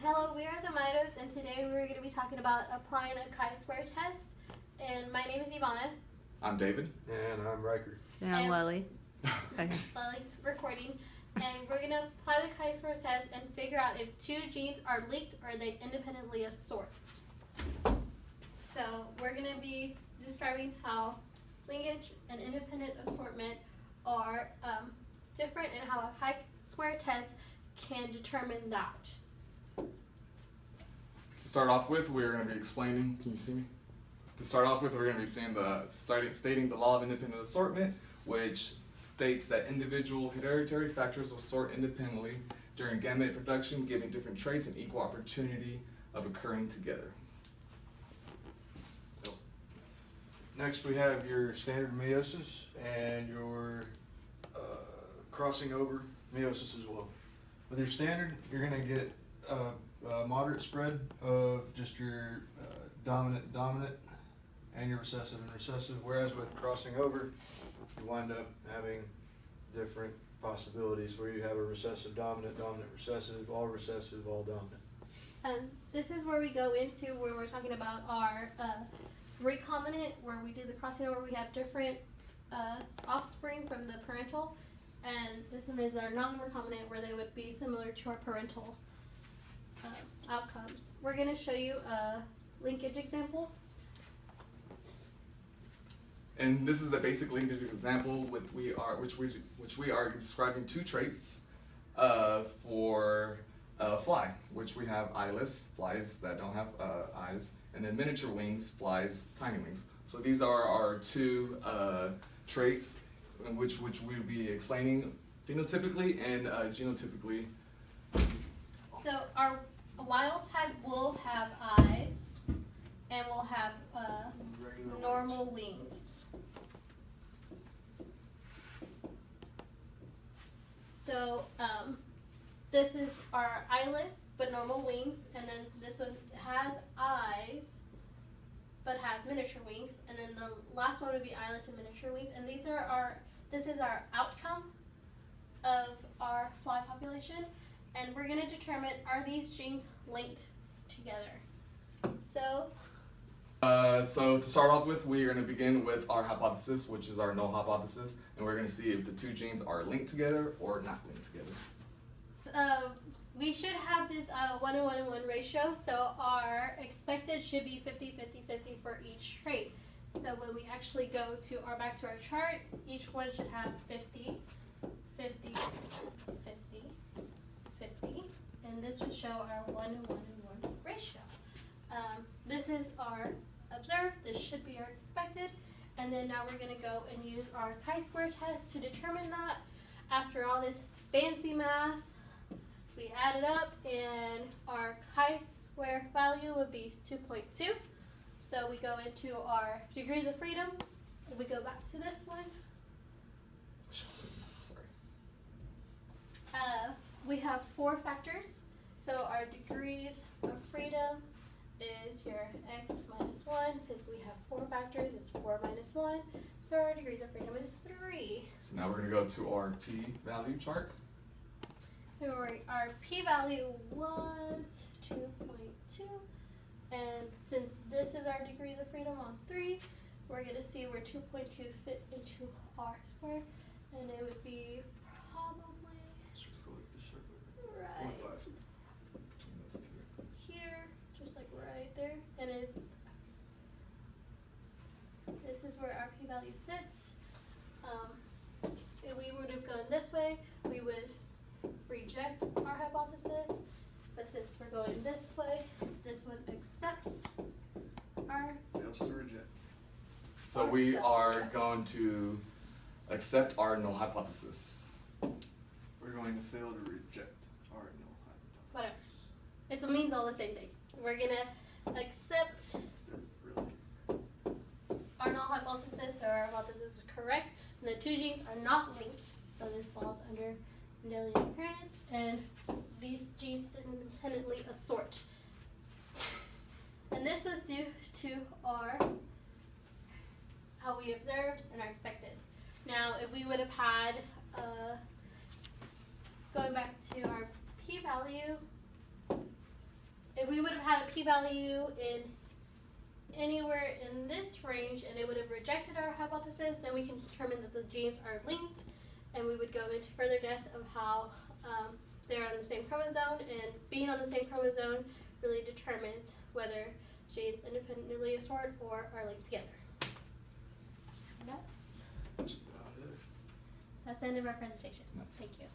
Hello, we are the Mitos, and today we're going to be talking about applying a chi-square test. And my name is Ivana. I'm David. And I'm Riker. And I'm Lily. Okay. Lily's recording. And we're going to apply the chi-square test and figure out if two genes are linked or they independently assort. So we're going to be describing how linkage and independent assortment are different and how a chi-square test can determine that. To start off with, we're going to be explaining. Can you see me? To start off with, we're going to be saying stating the law of independent assortment, which states that individual hereditary factors will sort independently during gamete production, giving different traits an equal opportunity of occurring together. Next we have your standard meiosis and your crossing over meiosis as well. With your standard, you're going to get a moderate spread of just your dominant and your recessive and recessive, whereas with crossing over, you wind up having different possibilities where you have a recessive dominant recessive, all dominant. This is where we go into when we're talking about our recombinant, where we do the crossing over. We have different offspring from the parental, and this one is our non-recombinant, where they would be similar to our parental outcomes. We're going to show you a linkage example. And this is a basic linkage example which we are describing two traits for fly, which we have eyeless flies that don't have eyes, and then miniature wings flies, tiny wings. So these are our two traits in which we'll be explaining phenotypically and genotypically. So our wild type will have eyes and will have normal wings. So this is our eyeless but normal wings, and then this one has eyes but has miniature wings, and then the last one would be eyeless and miniature wings. And this is our outcome of our fly population, and we're going to determine, are these genes linked together? So to start off with, we're going to begin with our hypothesis, which is our null hypothesis, and we're going to see if the two genes are linked together or not linked together. We should have this 1:1:1 ratio, so our expected should be 50-50-50 for each trait. So when we actually go to back to our chart, each one should have 50, 50, 50, 50, and this would show our 1:1:1 ratio. This is our observed, this should be our expected, and then now we're going to go and use our chi-square test to determine that. After all this fancy math, we add it up, and our chi-square value would be 2.2. So we go into our degrees of freedom, and we go back to this one. We have 4 factors, so our degrees of freedom is your x minus 1. Since we have 4 factors, it's 4 minus 1, so our degrees of freedom is 3. So now we're going to go to our p-value chart. Our p-value was 2.2, and since this is our degrees of freedom on 3, we're going to see where 2.2 fits into r squared, and it would be probably right here, just like right there, and this is where our p-value fits. If we would have gone this way, we would reject our hypothesis, but since we're going this way, this one accepts our Fails to reject. So we are going to accept our null hypothesis. We're going to fail to reject our null hypothesis. whatever. It means all the same thing. We're gonna accept our null hypothesis, or our hypothesis is correct, and the two genes are not linked, so this falls under Mendelian inheritance, and these genes independently assort. And this is due to how we observed and are expected. Now, if we would have had, going back to our p-value, if we would have had a p-value in anywhere in this range and it would have rejected our hypothesis, then we can determine that the genes are linked, and we would go into further depth of how they're on the same chromosome, and being on the same chromosome really determines whether genes independently assort or are linked together. That's about it. That's the end of our presentation. Nice. Thank you.